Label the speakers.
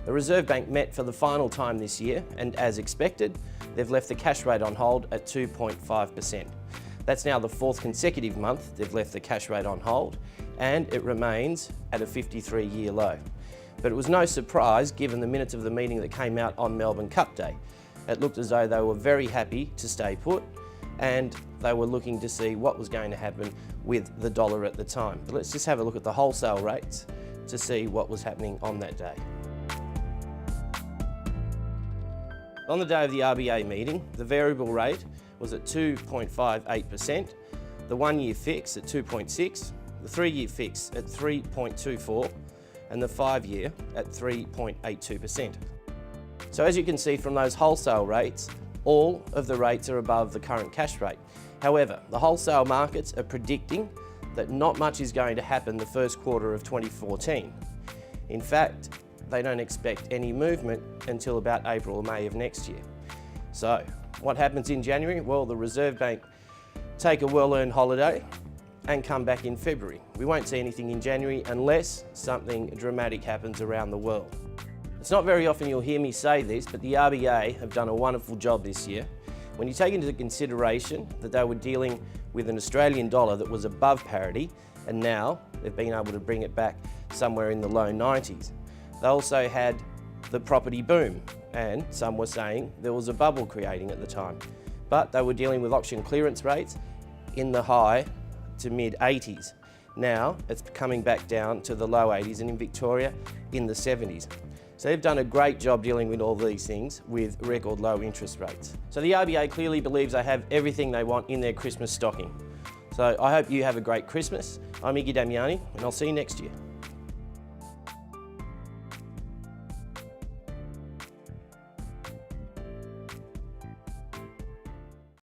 Speaker 1: The Reserve Bank met for the final time this year, and as expected, they've left the cash rate on hold at 2.5%. That's now the fourth consecutive month they've left the cash rate on hold, and it remains at a 53-year low. But it was no surprise given the minutes of the meeting that came out on Melbourne Cup Day. It looked as though they were very happy to stay put, and they were looking to see what was going to happen with the dollar at the time. But let's just have a look at the wholesale rates to see what was happening on that day. On the day of the RBA meeting, the variable rate was at 2.58%, the 1 year fix at 2.6%, the 3 year fix at 3.24%, and the 5 year at 3.82%. So as you can see from those wholesale rates, all of the rates are above the current cash rate. However, the wholesale markets are predicting that not much is going to happen the first quarter of 2014. In fact, they don't expect any movement until about April or May of next year. So, what happens in January? Well, the Reserve Bank take a well-earned holiday and come back in February. We won't see anything in January unless something dramatic happens around the world. It's not very often you'll hear me say this, but the RBA have done a wonderful job this year. When you take into consideration that they were dealing with an Australian dollar that was above parity, and now they've been able to bring it back somewhere in the low 90s. They also had the property boom, and some were saying there was a bubble creating at the time. But they were dealing with auction clearance rates in the high to mid 80s. Now it's coming back down to the low 80s, and in Victoria in the 70s. So they've done a great job dealing with all these things with record low interest rates. So the RBA clearly believes they have everything they want in their Christmas stocking. So I hope you have a great Christmas. I'm Iggy Damiani, and I'll see you next year.